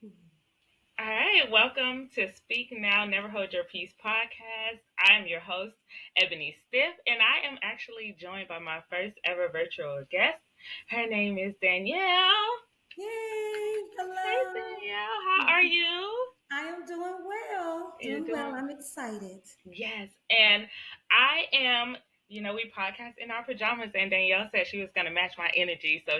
All right, welcome to Speak Now, Never Hold Your Peace podcast. I am your host, Ebony Stiff, and I am actually joined by my first ever virtual guest. Her name is Danielle. Yay! Hey, Hello. Danielle, how are you? I am doing well. You Doing well. doing I'm excited. Yes, and I am. We podcast in our pajamas, and Danielle said she was going to match my energy. So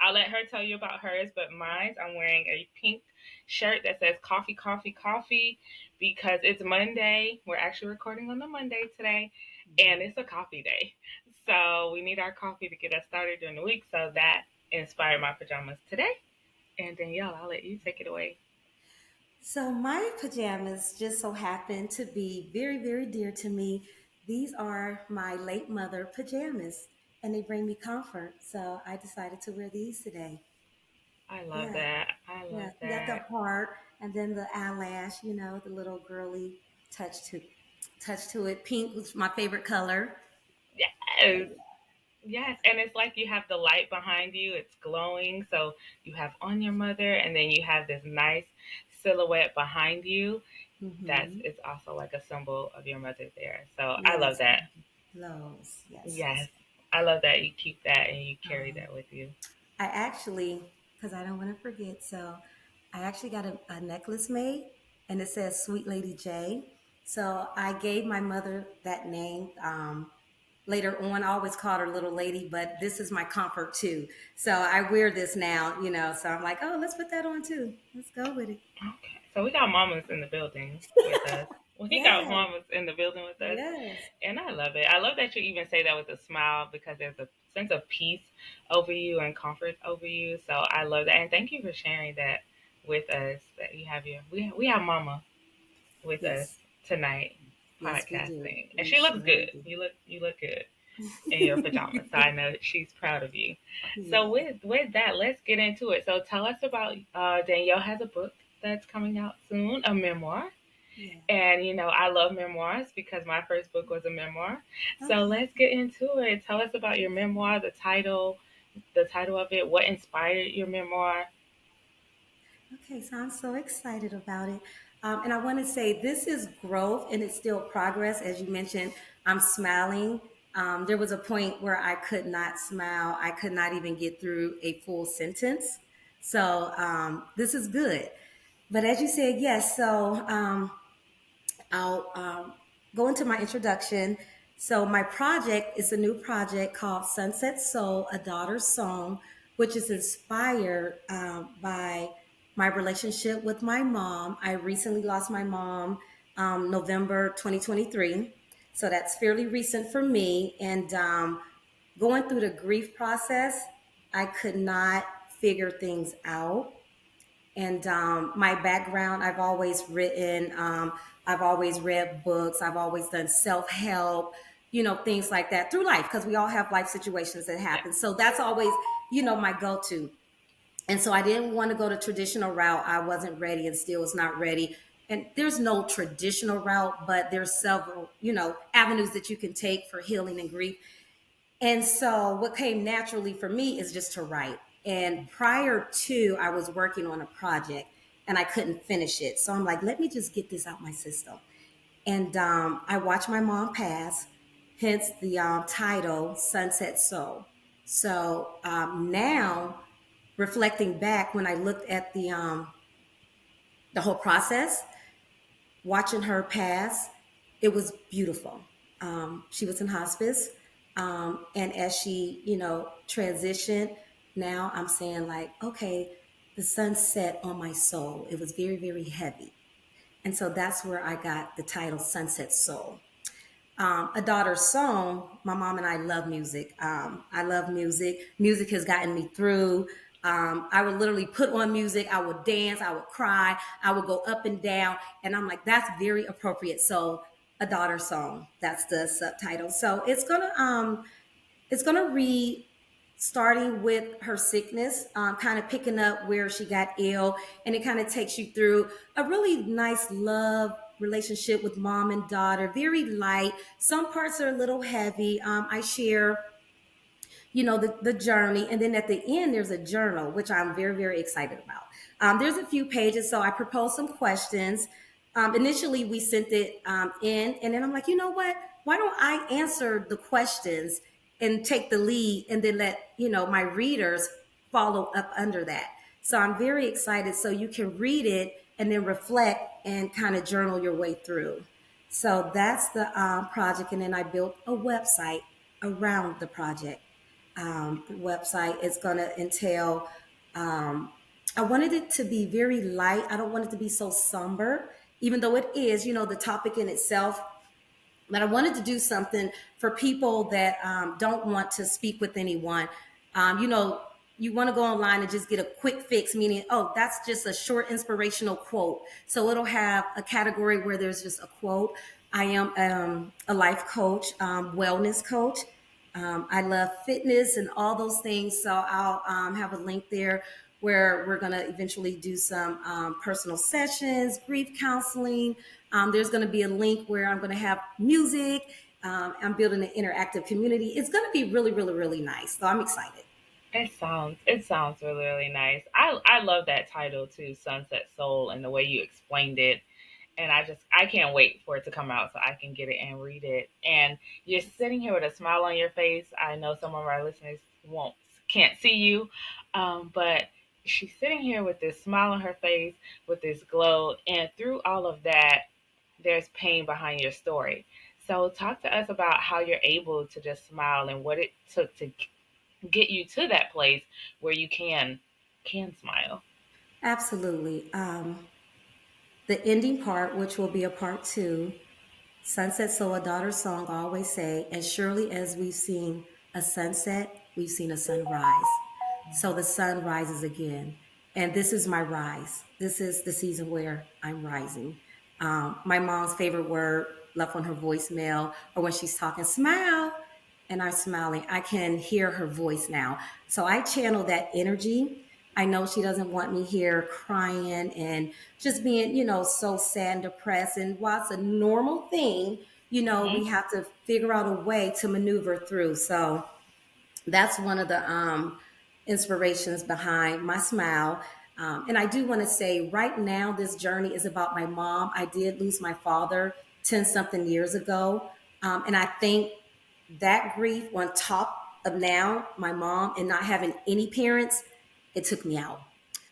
I'll let her tell you about hers, but mine's, I'm wearing a pink shirt that says coffee, coffee, coffee because it's Monday. We're actually recording on the Monday today, and it's a coffee day. So we need our coffee to get us started during the week. So that inspired my pajamas today. And Danielle, I'll let you take it away. So, my pajamas just so happen to be very, very dear to me. These are my late mother pajamas, and they bring me comfort. So, I decided to wear these today. I love Yeah, that. I yeah. love You got the that. heart, and then the eyelash. The little girly touch to it. Pink was my favorite color. So, Yes. Yes, and it's like you have the light behind you, it's glowing. So you have on your mother, and then you have this nice silhouette behind you. mm-hmm. It's also like a symbol of your mother there. So I love Yes, that. clothes. Yes, Yes, yes. I love that you keep that and you carry Um, that with you. I actually, because I don't want to forget, so I actually got a necklace made and it says Sweet Lady J. So I gave my mother that name. Later on, I always called her Little Lady, but this is my comfort too. So I wear this now. So I'm like, oh, let's put that on too. Let's go with it. Okay, so we got mamas in the building with us. We got Yes, mamas in the building with us, yes, and I love it. I love that you even say that with a smile because there's a sense of peace over you and comfort over you. So I love that, and thank you for sharing that with us. That you have we have mama with us yes, tonight yes, we do. podcasting, and We she looks surely good. do. You look good in your pajamas. So I know that she's proud of you. So Yes. with that, let's get into it. So tell us about Danielle has a book that's coming out soon, a memoir. Yeah. And I love memoirs because my first book was a memoir. So Okay. let's get into it. Tell us about your memoir, the title of it, what inspired your memoir. Okay, so I'm so excited about it. And I want to say this is growth and it's still progress. As you mentioned, I'm smiling. There was a point where I could not smile, I could not even get through a full sentence. So this is good. But as you said, yes, so I'll go into my introduction. So, my project is a new project called Sunset Soul, A Daughter's Song, which is inspired by my relationship with my mom. I recently lost my mom November 2023. So, that's fairly recent for me. And going through the grief process, I could not figure things out. And my background, I've always written, I've always read books, I've always done self help, things like that through life because we all have life situations that Yeah. happen. So that's always, my go to. And so I didn't want to go the traditional route. I wasn't ready and still was not ready. And there's no traditional route, but there's several, avenues that you can take for healing and grief. And so what came naturally for me is just to write. And prior to, I was working on a project and I couldn't finish it. So I'm like, let me just get this out my system. And I watched my mom pass, hence the title Sunset Soul. So now, reflecting back when I looked at the whole process, watching her pass, it was beautiful. She was in hospice. And as she, transitioned, now I'm saying, like, okay, the sun set on my soul. It was very, very heavy. And so that's where I got the title Sunset Soul. A daughter's song. My mom and I love music. I love music. Music has gotten me through. I would literally put on music. I would dance. I would cry. I would go up and down. And I'm like, that's very appropriate. So, a daughter's song. That's the subtitle. So it's gonna read starting with her sickness, kind of picking up where she got ill, and it kind of takes you through a really nice love relationship with mom and daughter. Very light. Some parts are a little heavy. I share the journey. And then at the end, there's a journal, which I'm very, very excited about. There's a few pages. So I proposed some questions. Initially, we sent it in, and then I'm like, you know what? Why don't I answer the questions and take the lead, and then let my readers follow up under that. So I'm very excited. So you can read it and then reflect and kind of journal your way through. So that's the project. And then I built a website around the project. The website is going to entail, I wanted it to be very light. I don't want it to be so somber, even though it is, the topic in itself. But I wanted to do something for people that don't want to speak with anyone. You want to go online and just get a quick fix, meaning, oh, that's just a short inspirational quote. So it'll have a category where there's just a quote. I am a life coach, wellness coach. I love fitness and all those things. So I'll have a link there where we're going to eventually do some personal sessions, grief counseling. There's going to be a link where I'm going to have music. I'm building an interactive community. It's going to be really, really, really nice. So I'm excited. It sounds really, really nice. I love that title too, Sunset Soul, and the way you explained it. And I can't wait for it to come out so I can get it and read it. And you're sitting here with a smile on your face. I know some of our listeners won't can't see you, but she's sitting here with this smile on her face, with this glow, and through all of that, there's pain behind your story. So talk to us about how you're able to just smile and what it took to get you to that place where you can smile. Absolutely. The ending part, which will be a part two, sunset, so a daughter's song, I always say, as surely as we've seen a sunset, we've seen a sunrise. So the sun rises again. And this is my rise. This is the season where I'm rising. My mom's favorite word left on her voicemail, or when she's talking, smile. And I'm smiling. I can hear her voice now. So I channel that energy. I know she doesn't want me here crying and just being, so sad and depressed. And while it's a normal thing, we Hmm. have to figure out a way to maneuver through. So that's one of the inspirations behind my smile. And I do want to say right now, this journey is about my mom. I did lose my father 10 something years ago. And I think that grief on top of now, my mom and not having any parents, it took me out.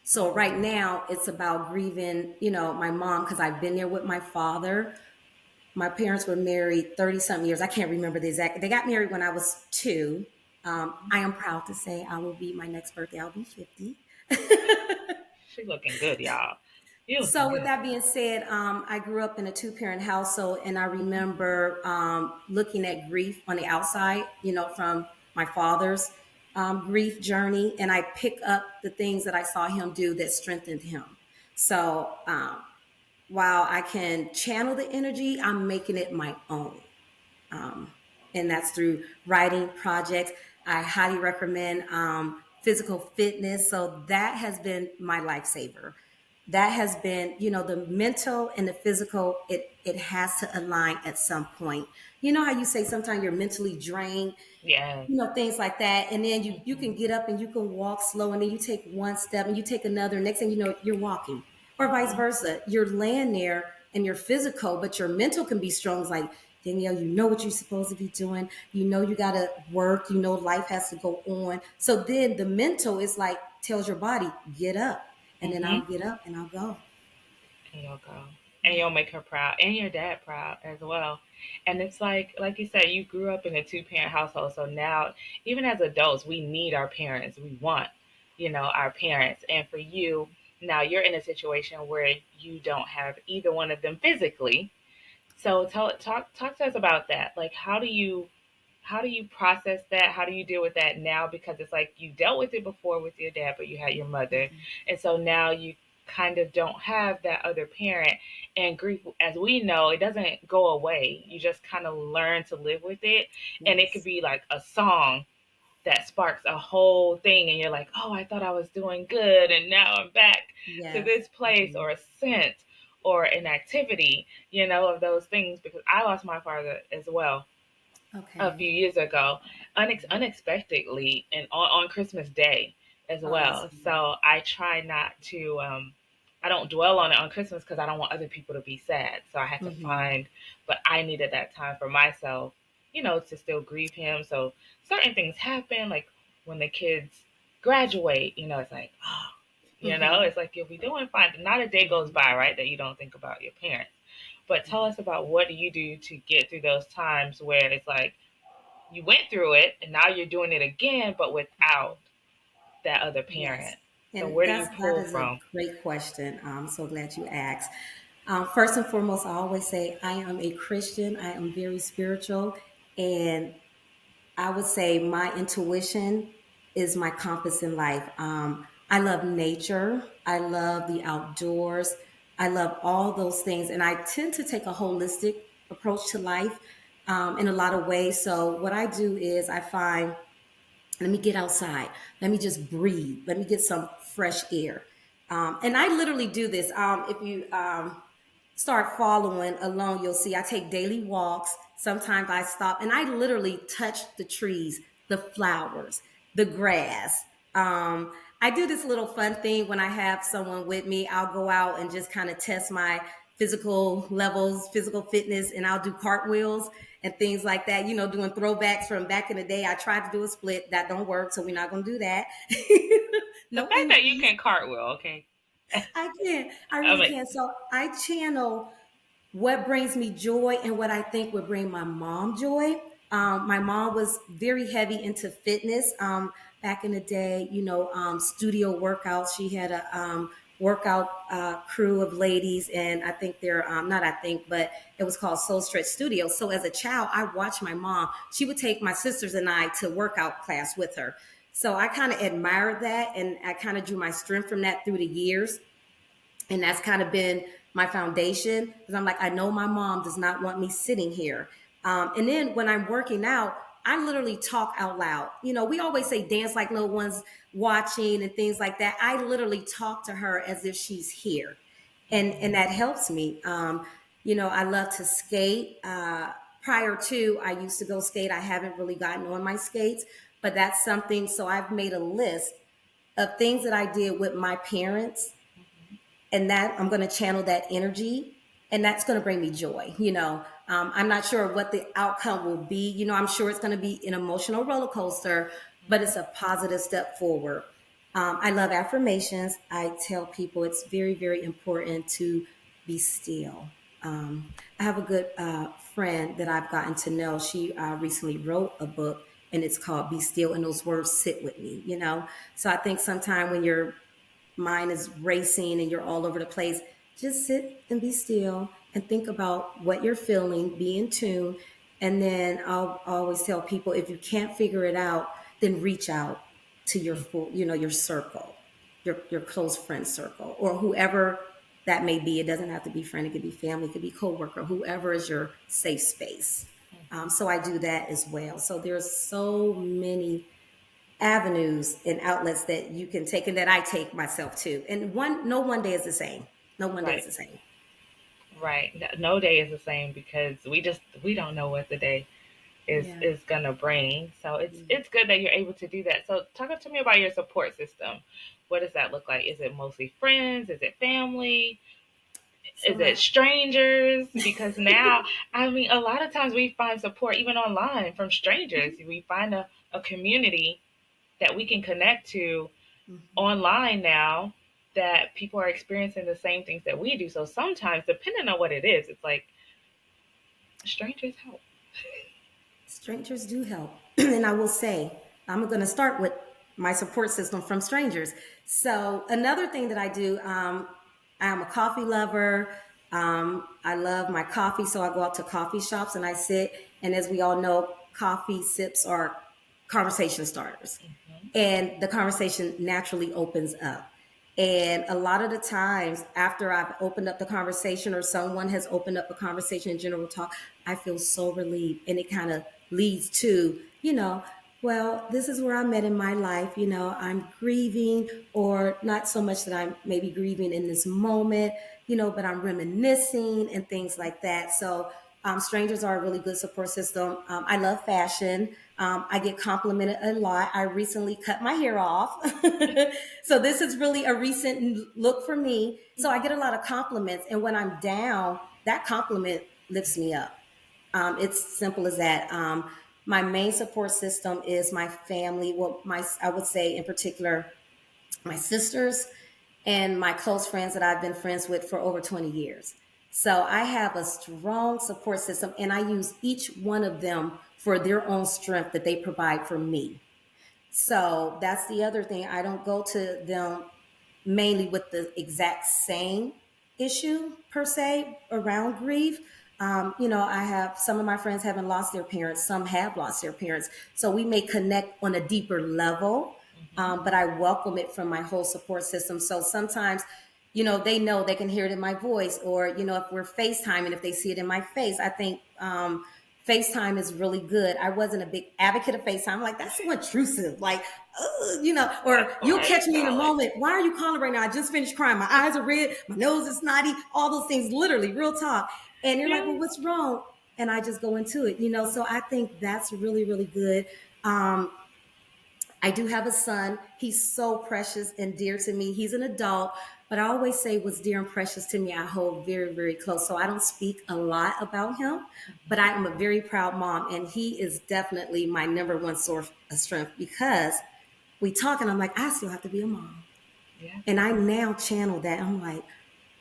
So right now it's about grieving, my mom, because I've been there with my father. My parents were married 30 something years. I can't remember the exact. They got married when I was 2. I am proud to say I will be my next birthday. I'll be 50. She looking good, y'all. You looking So with good. that being said, I grew up in a two-parent household, and I remember looking at grief on the outside, from my father's grief journey, and I pick up the things that I saw him do that strengthened him. So while I can channel the energy, I'm making it my own. And that's through writing projects. I highly recommend physical fitness. So that has been my lifesaver. That has been, the mental and the physical, it has to align at some point. You know how you say sometimes you're mentally drained, Yes. things like that. And then you can get up and you can walk slow, and then you take one step and you take another. Next thing you know, you're walking. Or vice versa. You're laying there and you're physical, but your mental can be strong. It's like, Danielle, you know what you're supposed to be doing. You know you gotta work, life has to go on. So then the mental is like tells your body, get up. And then I'll Mm-hmm. get up and I'll go. And you'll go. And you'll make her proud and your dad proud as well. And it's like you said, you grew up in a two-parent household. So now, even as adults, we need our parents. We want, our parents. And for you, now you're in a situation where you don't have either one of them physically. So talk to us about that. Like how do you process that? How do you deal with that now? Because it's like you dealt with it before with your dad, but you had your mother, and so now you kind of don't have that other parent. And grief, as we know, it doesn't go away. You just kind of learn to live with it, and it could Yes. be like a song that sparks a whole thing, and you're like, oh, I thought I was doing good, and now I'm back to Yes. this place, or a scent, or an activity, of those things. Because I lost my father as well, a Okay. few years ago, unexpectedly, and on Christmas Day as Oh, that's well. So I try not to. I don't dwell on it on Christmas because I don't want other people to be sad. So I had to mm-hmm. find, but I needed that time for myself, to still grieve him. So certain things happen, like when the kids graduate, it's like, oh, Mm-hmm. it's like you'll be doing fine. Not a day goes Mm-hmm. by, right, that you don't think about your parents. But tell us about what do you do to get through those times where it's like you went through it and now you're doing it again, but without that other Yes. parent. So And where do you that pull is a from? great question. I'm so glad you asked. First and foremost, I always say I am a Christian. I am very spiritual, and I would say my intuition is my compass in life. I love nature. I love the outdoors. I love all those things. And I tend to take a holistic approach to life in a lot of ways. So, what I do is I find, let me get outside. Let me just breathe. Let me get some fresh air. And I literally do this. If you start following along, you'll see I take daily walks. Sometimes I stop and I literally touch the trees, the flowers, the grass. I do this little fun thing when I have someone with me. I'll go out and just kind of test my physical levels, physical fitness, and I'll do cartwheels and things like that. Doing throwbacks from back in the day. I tried to do a split, that don't work, so we're not gonna do that. The No fact that you injuries. can cartwheel, okay. I can. I I really mean, can. So I channel what brings me joy and what I think would bring my mom joy. My mom was very heavy into fitness back in the day, studio workouts. She had a workout crew of ladies, and I think they're not I think, but it was called Soul Stretch Studio. So as a child, I watched my mom. She would take my sisters and I to workout class with her. So I kind of admired that, and I kind of drew my strength from that through the years, and that's kind of been my foundation, because I'm like, I know my mom does not want me sitting here. And then when I'm working out, I literally talk out loud. We always say dance like no one's watching and things like that. I literally talk to her as if she's here, and that helps me. I love to skate. Prior to, I used to go skate. I haven't really gotten on my skates, but that's something. So I've made a list of things that I did with my parents, and that I'm going to channel that energy, and that's going to bring me joy. I'm not sure what the outcome will be. I'm sure it's going to be an emotional roller coaster, but it's a positive step forward. I love affirmations. I tell people it's very, very important to be still. I have a good friend that I've gotten to know. She recently wrote a book, and it's called Be Still, and those words sit with me. So I think sometime when your mind is racing and you're all over the place, just sit and be still and think about what you're feeling, be in tune. And then I'll always tell people, if you can't figure it out, then reach out to your full, your circle, your close friend circle, or whoever that may be. It doesn't have to be friend, it could be family, it could be coworker, whoever is your safe space. So I do that as well. So there's so many avenues and outlets that you can take, and that I take myself to. And no one day is the same. No one day is right, the same. right. No day is the same because we don't know what the day is Yeah. is gonna bring. So it's Yeah. it's good that you're able to do that. So talk to me about your support system. What does that look like? Is it mostly friends? Is it family? So Is it my strangers? Because now, I mean, a lot of times we find support even online from strangers. We find a community that we can connect to Mhm. online now, that people are experiencing the same things that we do. So sometimes, depending on what it is, it's like strangers help. Strangers do help. And I will say, I'm going to start with my support system from strangers. So another thing that I do, I'm a coffee lover. I love my coffee, so I go out to coffee shops and I sit. And as we all know, coffee sips are conversation starters, Hmm. and the conversation naturally opens up. And a lot of the times, after I've opened up the conversation, or someone has opened up a conversation in general talk, I feel so relieved. And it kind of leads to, well, this is where I'm at in my life. I'm grieving, or not so much that I'm maybe grieving in this moment, but I'm reminiscing and things like that. So Strangers are a really good support system. I love fashion. I get complimented a lot. I recently cut my hair off. So this is really a recent look for me. So I get a lot of compliments. And when I'm down, that compliment lifts me up. It's simple as that. My main support system is my family. Well, I would say in particular, my sisters and my close friends that I've been friends with for over 20 years. So I have a strong support system, and I use each one of them for their own strength that they provide for me. So that's the other thing. I don't go to them mainly with the exact same issue per se around grief. I have some of my friends haven't lost their parents, some have lost their parents. So we may connect on a deeper level, but I welcome it from my whole support system. So sometimes, they know they can hear it in my voice, or, if we're FaceTiming, if they see it in my face, I think FaceTime is really good. I wasn't a big advocate of FaceTime. I'm like, that's so intrusive. Like, or you'll catch me in a moment. Why are you calling right now? I just finished crying. My eyes are red. My nose is snotty. All those things, literally, real talk. And you're like, well, what's wrong? And I just go into it, So I think that's really, really good. I do have a son. He's so precious and dear to me. He's an adult, but I always say what's dear and precious to me, I hold very, very close. So I don't speak a lot about him, but I am a very proud mom. And he is definitely my number one source of strength, because we talk and I'm like, I still have to be a mom. Yeah. And I now channel that. I'm like,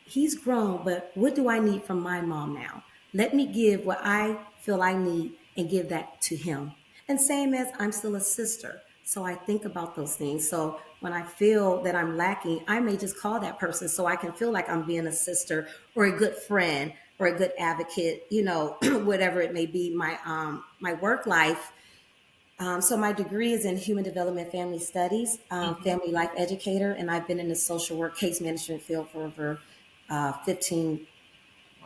he's grown, but what do I need from my mom now? Let me give what I feel I need and give that to him. And same as I'm still a sister. So I think about those things. So when I feel that I'm lacking, I may just call that person so I can feel like I'm being a sister or a good friend or a good advocate, whatever it may be, my work life. So my degree is in human development family studies, family life educator, and I've been in the social work case management field for over 15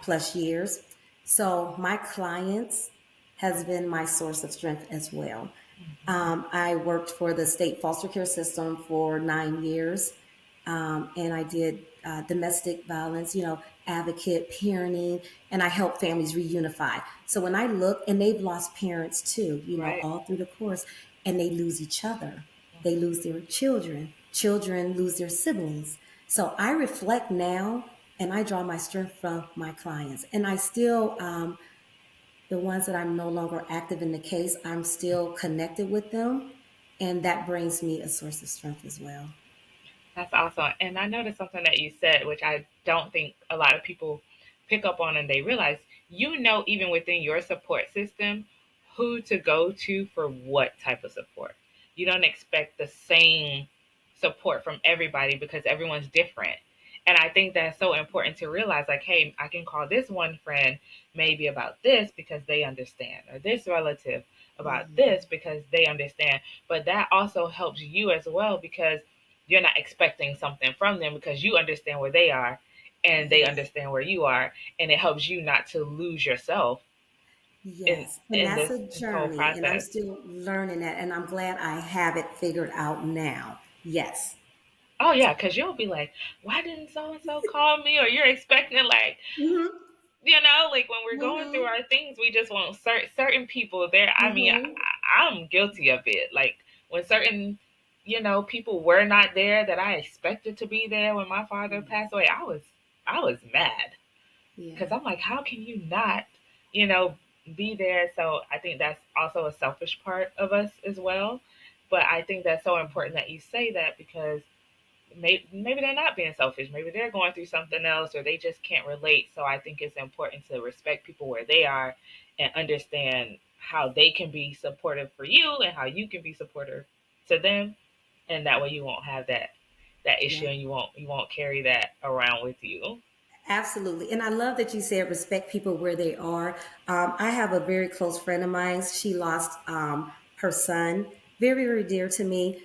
plus years. So my clients has been my source of strength as well. I worked for the state foster care system for 9 years, and I did domestic violence, advocate, parenting, and I help families reunify. So when I look, and they've lost parents too, right, all through the course, and they lose each other. They lose their children. Children lose their siblings. So I reflect now, and I draw my strength from my clients. And I still, the ones that I'm no longer active in the case, I'm still connected with them. And that brings me a source of strength as well. That's awesome. And I noticed something that you said, which I don't think a lot of people pick up on and they realize, even within your support system, who to go to for what type of support. You don't expect the same support from everybody because everyone's different. And I think that's so important to realize, like, hey, I can call this one friend maybe about this because they understand, or this relative about this because they understand. But that also helps you as well, because you're not expecting something from them because you understand where they are and they understand where you are. And it helps you not to lose yourself. Yes, and that's a journey, and I'm still learning that, and I'm glad I have it figured out now. Yes. Oh yeah, because you'll be like, why didn't so and so call me? Or you're expecting like, like when we're going through our things, we just want certain people there. I mean, I'm guilty of it. Like when certain, people were not there that I expected to be there when my father passed away. I was mad because I'm like, how can you not, you know, be there? So I think that's also a selfish part of us as well. But I think that's so important that you say that, because maybe they're not being selfish. Maybe they're going through something else, or they just can't relate. So I think it's important to respect people where they are and understand how they can be supportive for you and how you can be supportive to them. And that way you won't have that issue, and you won't carry that around with you. Absolutely. And I love that you said respect people where they are. I have a very close friend of mine. She lost her son, very, very dear to me.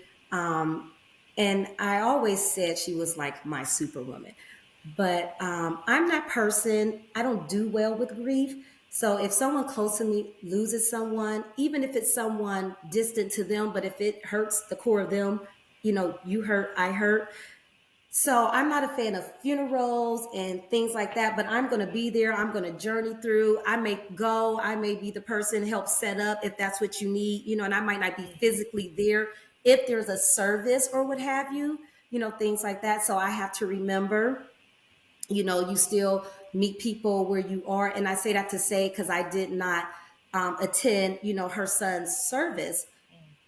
And I always said she was like my superwoman. But I'm that person. I don't do well with grief. So if someone close to me loses someone, even if it's someone distant to them, but if it hurts the core of them, you hurt, I hurt. So I'm not a fan of funerals and things like that, but I'm going to be there. I'm going to journey through. I may go. I may be the person help set up if that's what you need, and I might not be physically there if there's a service or what have you, things like that. So I have to remember, you still meet people where you are. And I say that to say, because I did not attend, her son's service,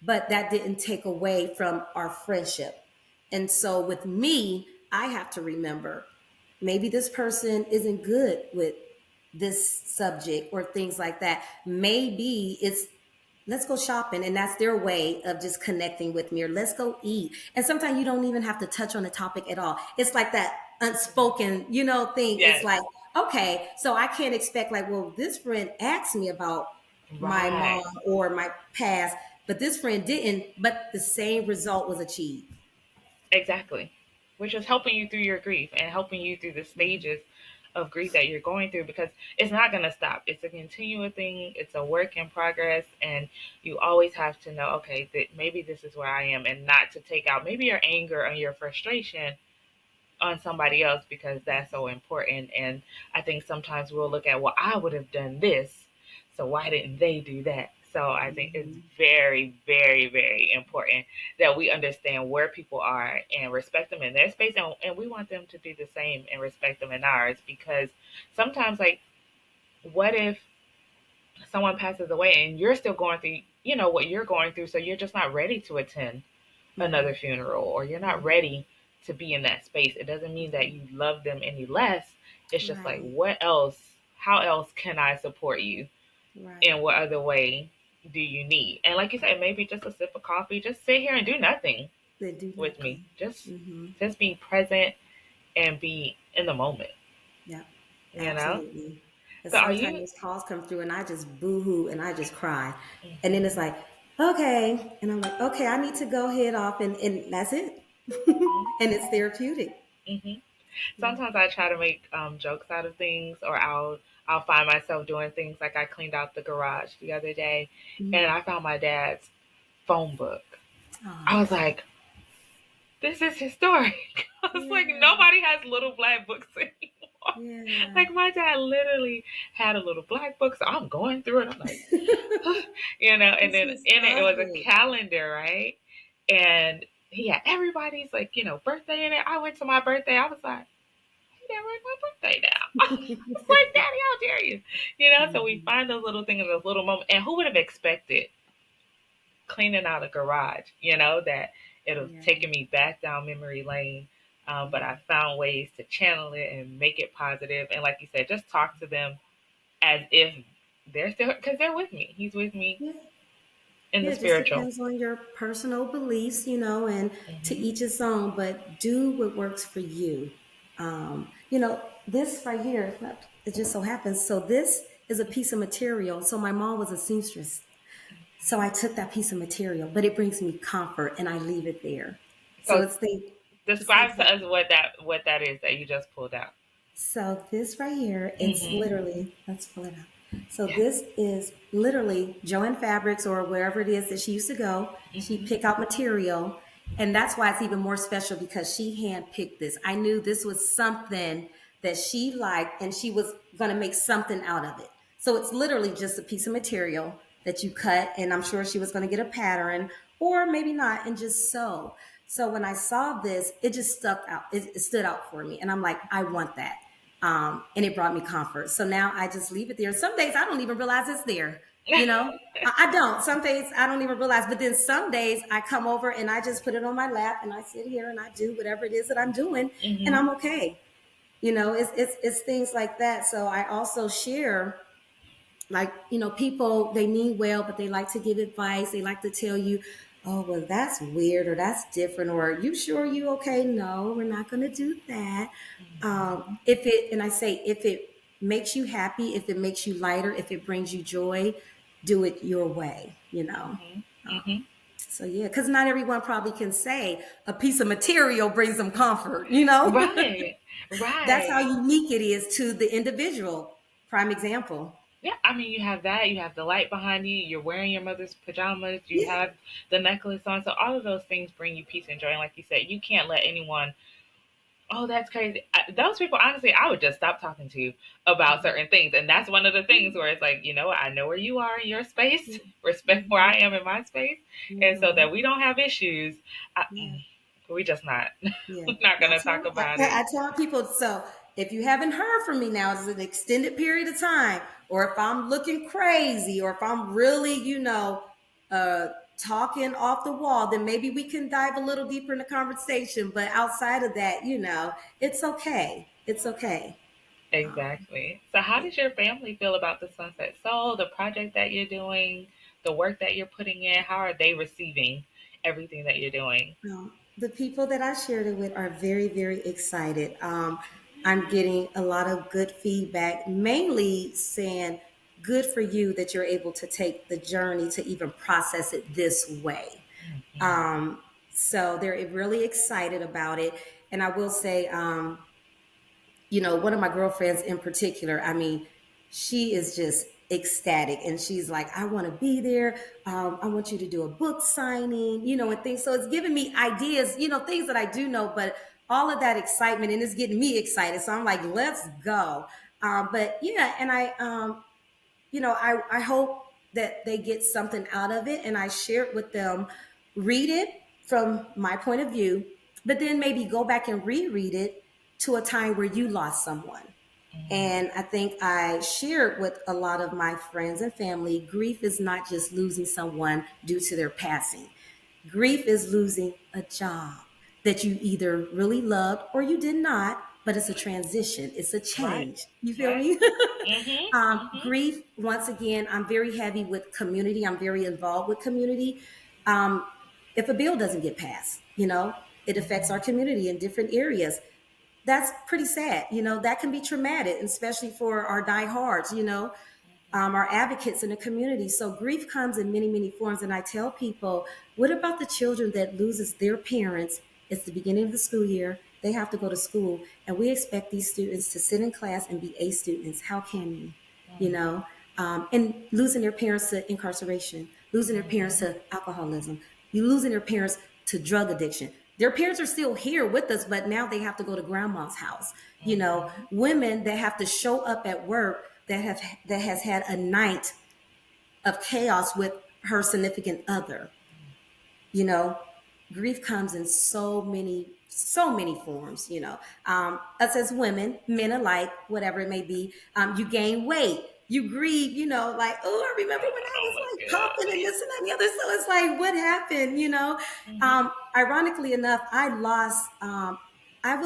but that didn't take away from our friendship. And so with me, I have to remember maybe this person isn't good with this subject or things like that. Maybe it's let's go shopping, and that's their way of just connecting with me, or let's go eat. And sometimes you don't even have to touch on the topic at all. It's like that unspoken thing. It's Yes. like, okay, so I can't expect, like, well, this friend asked me about my mom Right. or my past, but this friend didn't, but the same result was achieved. Exactly. Which is helping you through your grief and helping you through the stages of grief that you're going through, because it's not going to stop. It's a continual thing. It's a work in progress. And you always have to know, okay, that maybe this is where I am, and not to take out maybe your anger and your frustration on somebody else, because that's so important. And I think sometimes we'll look at, well, I would have done this, so why didn't they do that? So I think it's Mhm. very, very, very important that we understand where people are and respect them in their space. And we want them to do the same and respect them in ours, because sometimes, like, what if someone passes away and you're still going through, what you're going through, so you're just not ready to attend another Mhm. funeral, or you're not Mhm. ready to be in that space. It doesn't mean that you love them any less. It's just like, Right. what else? How else can I support you? Right. And what other way do you need? And like you said, maybe just a sip of coffee, just sit here and do nothing They do with me. nothing. Just Hmm. just be present and be in the moment, Yep. you know? Absolutely. Because So are sometimes you those calls come through and I just boo-hoo and I just cry. And then it's mhm, like, okay. And I'm like, okay, I need to go head off, and that's it. And it's therapeutic. hmm Yeah. sometimes I try to make jokes out of things, or I'll find myself doing things like I cleaned out the garage the other day, and Mm. I found my dad's phone book. I was Oh, like, "This is historic." I was like, yeah. "Nobody has little black books anymore." Yeah. Like, my dad literally had a little black book, so I'm going through it. I'm like, and It's then in it was a nostalgic. calendar, right? And he had everybody's, like, birthday in it. I went to my birthday. I was like, he didn't write my birthday down. I was like, Daddy, how dare you? So we Mhm. find those little things, those little moments. And who would have expected cleaning out a garage, that it was Yeah. taking me back down memory lane. But I found ways to channel it and make it positive. And like you said, just talk to them as if they're still, because they're with me. He's with me Yeah. in the Yeah, it just spiritual. depends on your personal beliefs, and to Hmm. each his own, but do what works for you. This right here, it just so happens. So this is a piece of material. So my mom was a seamstress. So I took that piece of material, but it brings me comfort and I leave it there. So So it's describe things to like us what that is that you just pulled out. so this right here, it's Hmm. literally, let's pull it up. So Yeah. this is literally Joanne Fabrics or wherever it is that she used to go. She Hmm. pick out material. And that's why it's even more special because she handpicked this. I knew this was something that she liked and she was going to make something out of it. So it's literally just a piece of material that you cut. And I'm sure she was going to get a pattern or maybe not and just sew. So when I saw this, it just stuck out. It stood out for me. And I'm like, I want that. And it brought me comfort. So now I just leave it there. Some days I don't even realize it's there. I don't. Some days I don't even realize, but then some days I come over and I just put it on my lap and I sit here and I do whatever it is that I'm doing, and Hmm. I'm okay. It's things like that. So I also share, like, people, they mean well, but they like to give advice. They like to tell you, oh, well, that's weird or that's different, or you sure you okay? No, we're not going to do that. If it, and I say, if it makes you happy, if it makes you lighter, if it brings you joy, do it your way. Hmm. Hmm. Um, so yeah, because not everyone probably can say a piece of material brings them comfort. Right. That's how Right. unique it is to the individual. Prime example. Yeah, I mean, you have that. You have the light behind you. You're wearing your mother's pajamas. You Yeah. have the necklace on. So all of those things bring you peace and joy. And like you said, you can't let anyone Oh, that's crazy. Those people, honestly, I would just stop talking to you about Mhm. certain things. And that's one of the things where it's like, I know where you are in your space, respect where I Mhm. am in my space. And so Mhm. that we don't have issues, Yeah. we just not, Yeah. not going I to talk tell about it. I tell people, so if you haven't heard from me now, it's an extended period of time, or if I'm looking crazy, or if I'm really, uh talking off the wall, then maybe we can dive a little deeper in the conversation. But outside of that, it's okay. It's okay. Um, Exactly. So, how yeah. does your family feel about the Sunset Soul, the project that you're doing, the work that you're putting in? How are they receiving everything that you're doing? The people that I shared it with are very, very excited. I'm getting a lot of good feedback, mainly saying, good for you that you're able to take the journey to even process it this way. Mhm. So they're really excited about it. And I will say, one of my girlfriends in particular, I mean, she is just ecstatic and she's like, I want to be there. I want you to do a book signing, and things. So it's giving me ideas, things that I do know, but all of that excitement and it's getting me excited. So I'm like, let's go. But yeah, and I hope that they get something out of it and I share it with them, read it from my point of view, but then maybe go back and reread it to a time where you lost someone. And I think I shared with a lot of my friends and family, grief is not just losing someone due to their passing. Grief is losing a job that you either really loved or you did not, but it's a transition, it's a Right. change. You feel Right. me? Mhm. Mhm. Grief, once again, I'm very heavy with community, I'm very involved with community. Um, if a bill doesn't get passed, it affects our community in different areas. That's pretty sad. That can be traumatic, especially for our diehards, our advocates in the community. So grief comes in many, many forms. And I tell people, what about the children that loses their parents? It's the beginning of the school year. They have to go to school, and we expect these students to sit in class and be A students. How can you? You know, and losing their parents to incarceration, losing their parents to alcoholism, you losing their parents to drug addiction. Their parents are still here with us, but now they have to go to grandma's house. Women that have to show up at work that has had a night of chaos with her significant other. you know Grief comes in so many forms. Us as women, men alike, whatever it may be. You gain weight, you grieve, like, oh, I remember when I Oh was my like pumping and god. this and that and the other. So it's like, what happened? Mhm. Ironically enough, I was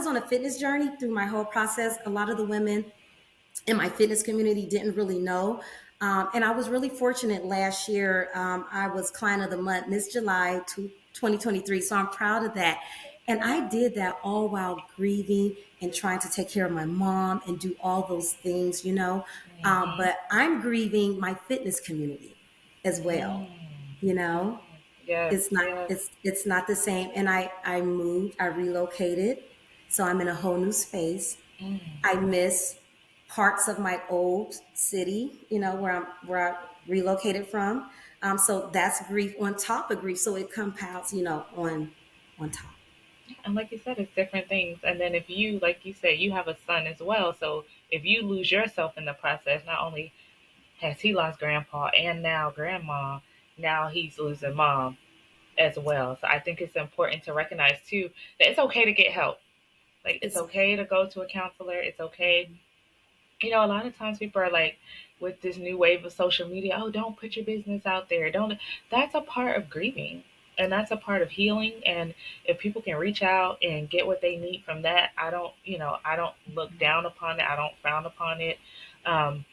on a fitness journey through my whole process. A lot of the women in my fitness community didn't really know. And I was really fortunate last year. I was Client of the Month, Miss July 2023. So I'm proud of that. And I did that all while grieving and trying to take care of my mom and do all those things. Mhm. But I'm grieving my fitness community as well. Mm. You know, Yes. it's not Yes. it's not the same. And I moved, I relocated, so I'm in a whole new space. Mm. I miss parts of my old city, where I relocated from. So that's grief on top of grief. So it compounds, on top. And like you said, it's different things. And then if you, like you said, you have a son as well. So if you lose yourself in the process, not only has he lost grandpa and now grandma, now he's losing mom as well. So I think it's important to recognize too that it's okay to get help. Like it's It's okay to go to a counselor. It's okay. A lot of times people are like, with this new wave of social media, oh, don't put your business out there. Don't. That's a part of grieving. And that's a part of healing. And if people can reach out and get what they need from that, I don't look down upon it. I don't frown upon it. Um,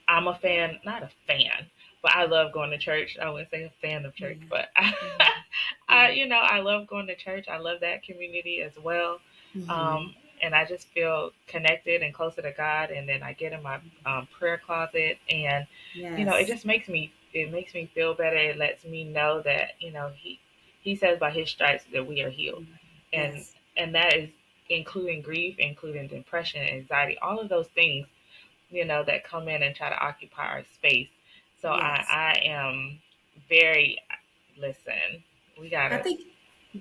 I'm a fan, not a fan, but I love going to church. I wouldn't say a fan of church, yeah, but yeah, yeah. I love going to church. I love that community as well. Hmm. Um, and I just feel connected and closer to God. And then I get in my prayer closet, and it Yes, just it makes me feel better. It lets me know that He says by His stripes that we are healed, and yes, that is including grief, including depression, anxiety, all of those things that come in and try to occupy our space. So yes. I am very, listen, we I gotta, think.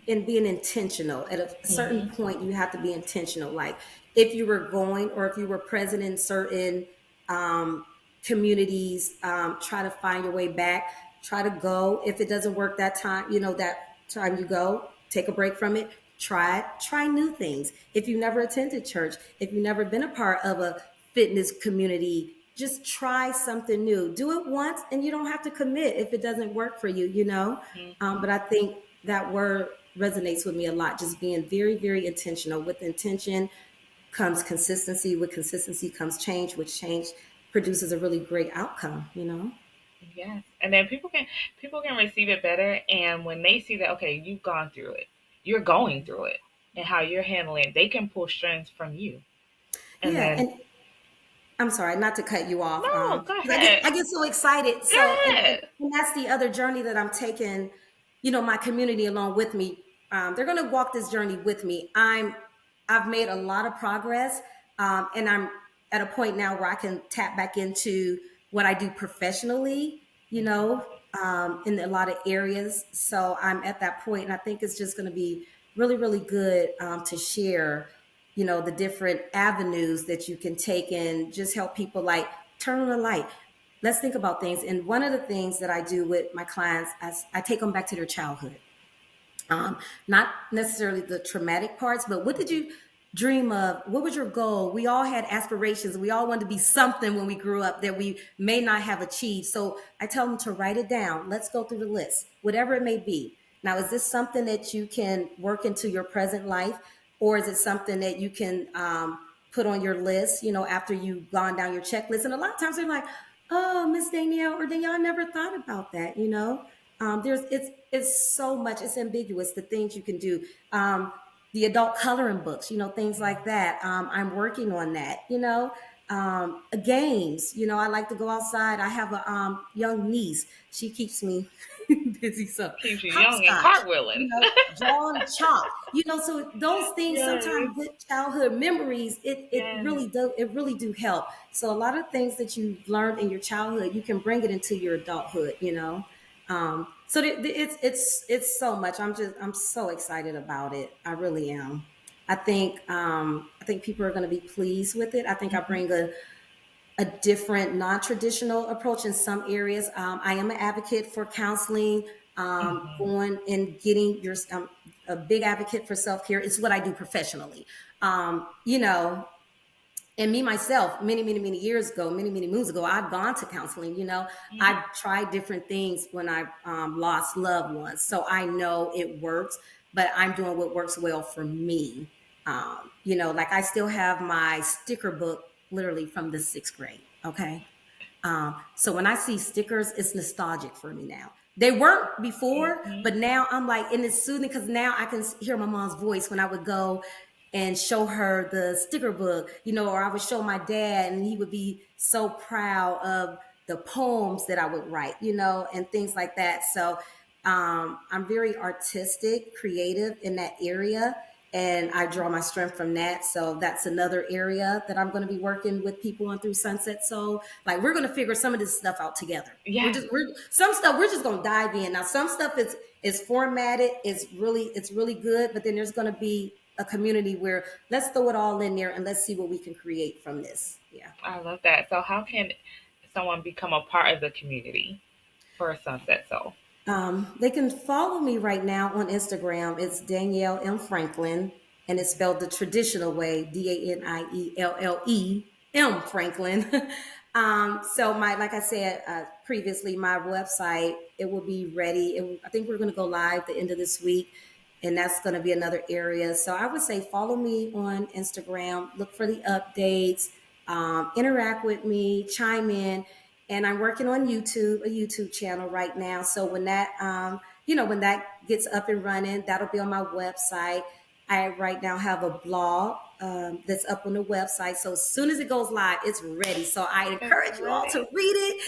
and being intentional. At a certain Mm-hmm. point, you have to be intentional. Like if you were going or if you were present in certain um, communities, try to find your way back. Try to go. If it doesn't work that time, that time you go, take a break from it. Try it. Try new things. If you never attended church, if you've never been a part of a fitness community, just try something new. Do it once, and you don't have to commit if it doesn't work for you. Mm-hmm. But I think that word resonates with me a lot. Just being very, very intentional. With intention comes consistency. With consistency comes change. Which change produces a really great outcome. Yes, and then people can receive it better, and when they see that, okay, you've gone through it, you're going through it, and how you're handling it, they can pull strengths from you. And Yeah, then, and I'm sorry, not to cut you off. no, go 'Cause I ahead, get so excited. go So, ahead. and that's the other journey that I'm taking. My community along with me. They're going to walk this journey with me. I've made a lot of progress, and I'm at a point now where I can tap back into what I do professionally. In a lot of areas. So I'm at that point, and I think it's just going to be really, really good to share the different avenues that you can take and just help people like turn on a light. Let's think about things. And one of the things that I do with my clients, I take them back to their childhood. Not necessarily the traumatic parts, but what did you dream of? What was your goal? We all had aspirations. We all wanted to be something when we grew up that we may not have achieved. So I tell them to write it down. Let's go through the list, whatever it may be. Now, is this something that you can work into your present life, or is it something that you can put on your list, after you've gone down your checklist? And a lot of times they're like, "Oh, Miss Danielle or Danielle, I never thought about that. There's it's so much. It's ambiguous the things you can do. The adult coloring books, things like that. I'm working on that. Games. I like to go outside. I have a young niece. She keeps me busy. So Keeps you young and hopscotch. cartwheeling. Drawing chalk. So those things Yes, sometimes good childhood memories. It yes. really do. It really do help. So a lot of things that you've learned in your childhood, you can bring it into your adulthood. So it's so much. I'm so excited about it. I really am. I think people are going to be pleased with it. I think I Mm-hmm. bring a different non-traditional approach in some areas. I am an advocate for counseling, Mm-hmm. going and getting your a big advocate for self-care. It's what I do professionally. And me myself, many, many, many years ago, many, many moons ago, I've gone to counseling. Mm-hmm. I've tried different things when I've lost loved ones, so I know it works. But I'm doing what works well for me. Like I still have my sticker book, literally from the 6th grade. Okay, so when I see stickers, it's nostalgic for me now. They weren't before, Mm-hmm. but now I'm like, and it's soothing because now I can hear my mom's voice when I would go and show her the sticker book, or I would show my dad and he would be so proud of the poems that I would write, and things like that. So I'm very artistic, creative in that area, and I draw my strength from that. So that's another area that I'm going to be working with people on through Sunset Soul. Like we're going to figure some of this stuff out together. Yes. We're some stuff we're just going to dive in. Now some stuff is formatted, it's really good, but then there's going to be a community where let's throw it all in there and let's see what we can create from this. Yeah. I love that. So, how can someone become a part of the community for Sunset Soul? They can follow me right now on Instagram. It's Danielle M. Franklin, and it's spelled the traditional way, Danielle Franklin. So like I said previously, my website, it will be ready. I think we're going to go live the end of this week, and that's going to be another area. So I would say follow me on Instagram, look for the updates, interact with me, chime in. And I'm working on a YouTube channel right now. So when that gets up and running, that'll be on my website. I right now have a blog that's up on the website. So as soon as it goes live, it's ready. So I It's encourage you all to ready. read it.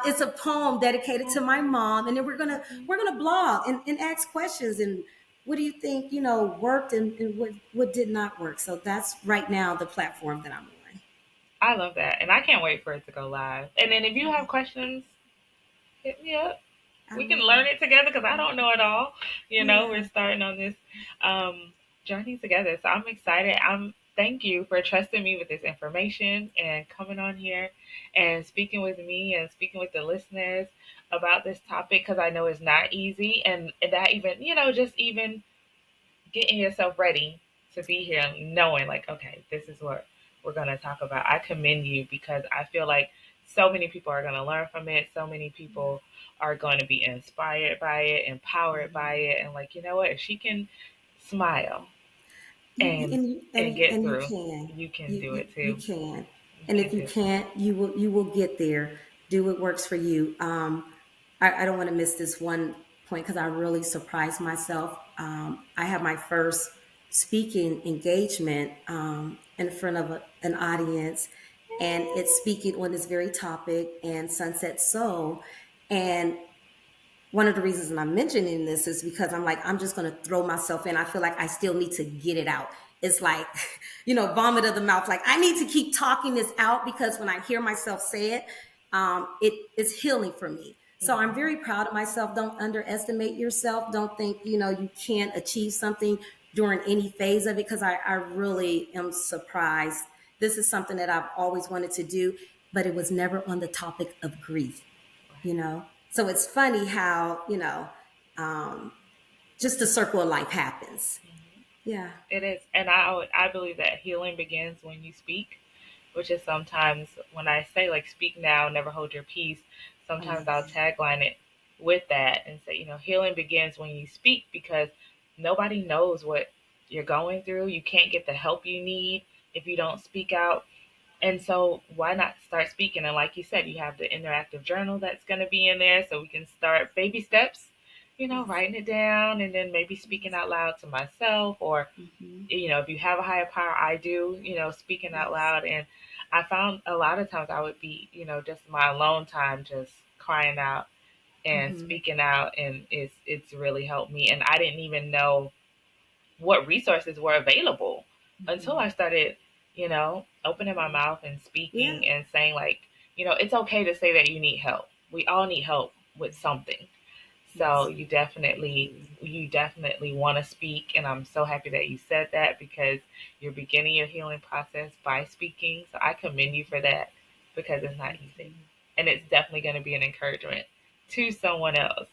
It's a poem dedicated to my mom, and then we're gonna Mhm. we're gonna blog and ask questions and what do you think worked and what did not work. So that's right now the platform that I'm on. I love that, and I can't wait for it to go live. And then, if you have questions, hit me up. we can will. learn it together because I don't know it all. We're Yeah. starting on this journey together. So I'm excited. Thank you for trusting me with this information and coming on here and speaking with me and speaking with the listeners about this topic because I know it's not easy and that even, just even getting yourself ready to be here and knowing like, okay, this is what we're going to talk about. I commend you because I feel like so many people are going to learn from it. So many people are going to be inspired by it, empowered by Mhm. it. And like, you know what? If she can smile You, and, and you and get and you through, can. you can You, do you it you too. can. You And can if you do it. can't, you will get there. Do what works for you. I don't want to miss this one point because I really surprised myself. I had my first speaking engagement in front of an audience, and it's speaking on this very topic and Sunset Soul. And one of the reasons that I'm mentioning this is because I'm like, I'm just going to throw myself in. I feel like I still need to get it out. It's like, vomit of the mouth. Like I need to keep talking this out because when I hear myself say it, it's healing for me. So I'm Mhm. very proud of myself. Don't underestimate yourself. Don't think, you can't achieve something during any phase of it because I really am surprised. This is something that I've always wanted to do, but it was never on the topic of grief, you know? So it's funny how, um, just the circle of life happens. Yeah. It is, and I believe that healing begins when you speak, which is sometimes when I say like speak now, never hold your peace. I Sometimes love I'll that. tagline it with that and say, healing begins when you speak because nobody knows what you're going through. You can't get the help you need if you don't speak out. And so why not start speaking? And like you said, you have the interactive journal that's going to be in there so we can start baby steps, Yes. writing it down and then maybe speaking out loud to myself or Mm-hmm. if you have a higher power, I do, speaking out Yes. loud. And I found a lot of times I would be, just my alone time, just crying out and Mm-hmm. speaking out. And it's really helped me. And I didn't even know what resources were available until Mm-hmm. I started, opening my mouth and Yeah. speaking and saying, like, it's okay to say that you need help. We all need help with something. So Yes. you definitely want to speak, and I'm so happy that you said that because you're beginning your healing process by speaking. So I commend you for that because it's not Thank easy, you. and it's definitely going to be an encouragement to someone else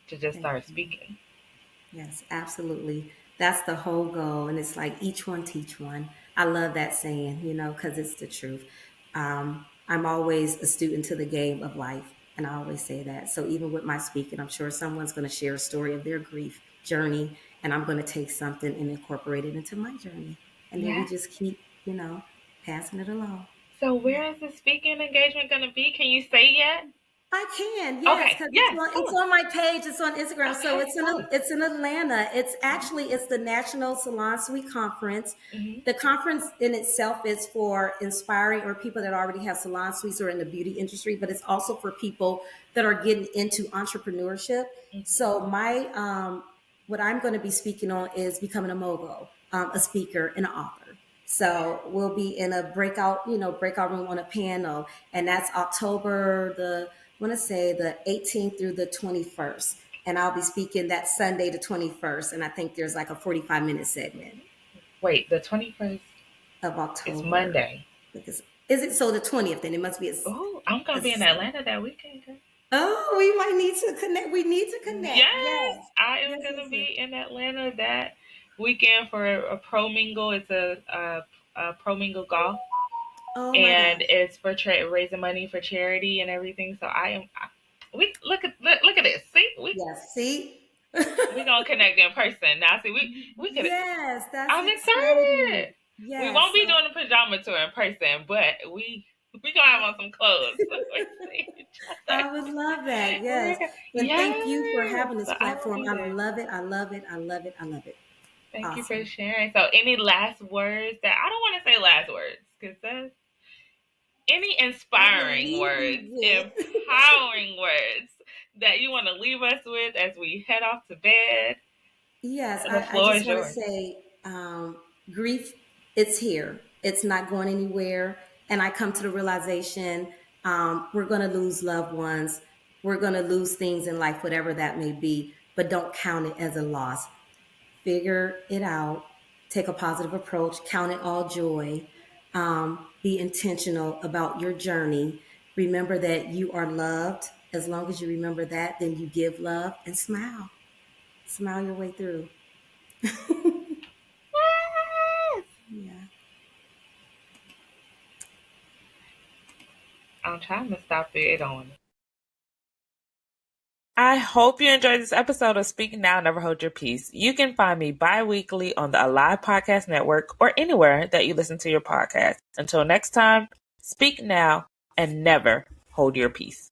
to just Thank start you. speaking. Yes, absolutely. That's the whole goal. And it's like each one teach one. I love that saying, because it's the truth. I'm always a student to the game of life. And I always say that. So even with my speaking, I'm sure someone's going to share a story of their grief journey. And I'm going to take something and incorporate it into my journey. And then we Yeah. just keep, passing it along. So Yeah. where is the speaking engagement going to be? Can you say yet? I can, yes, Okay. because it's Yes. on Tell it's us. on my page. It's on Instagram. So Okay. Tell us. it's in Atlanta. It's the National Salon Suite Conference. Hmm. The conference in itself is for inspiring or people that already have salon suites or in the beauty industry, but it's also for people that are getting into entrepreneurship. So Hmm. my what I'm going to be speaking on is becoming a mogul, a speaker, and an author. So we'll be in a breakout room on a panel, and that's October the I want to say the 18th through the 21st. And I'll be speaking that Sunday, the 21st. And I think there's like a 45-minute segment Wait, the 21st of is October. Monday. Because is it so the 20th? Then it must be Oh, I'm gonna a be in Sunday. Atlanta that weekend, girl. Oh, we might need to connect. We need to connect. Yes, Yes. I am Yes, yes, gonna yes. be in Atlanta that weekend for a pro mingle. It's a pro mingle golf, Oh my and gosh. it's for raising money for charity and everything. So I am. We look at this. See, Yes. See? we gonna connect in person now. See, we could. Yes, that's I'm excited. exciting. We won't Yes. be So doing a pajama tour in person, but we gonna have on some clothes. We see each other. I would love that. Yes. And thank you for Yes, having this so I will platform. be I there. love it. I love it. I love it. I love it. Thank you for Awesome. sharing. So, any last words that I don't want to say last words because that's any I will inspiring leave words, you with. empowering words that you want to leave us with as we head off to bed. Yes, The I floor just is want to yours. say grief, it's here. It's not going anywhere. And I come to the realization we're going to lose loved ones. We're going to lose things in life, whatever that may be, but don't count it as a loss. Figure it out, take a positive approach, count it all joy, be intentional about your journey. Remember that you are loved. As long as you remember that, then you give love and smile. Smile your way through. Yeah. I'm trying to stop it on. I hope you enjoyed this episode of Speak Now, Never Hold Your Peace. You can find me bi-weekly on the Alive Podcast Network or anywhere that you listen to your podcast. Until next time, speak now and never hold your peace.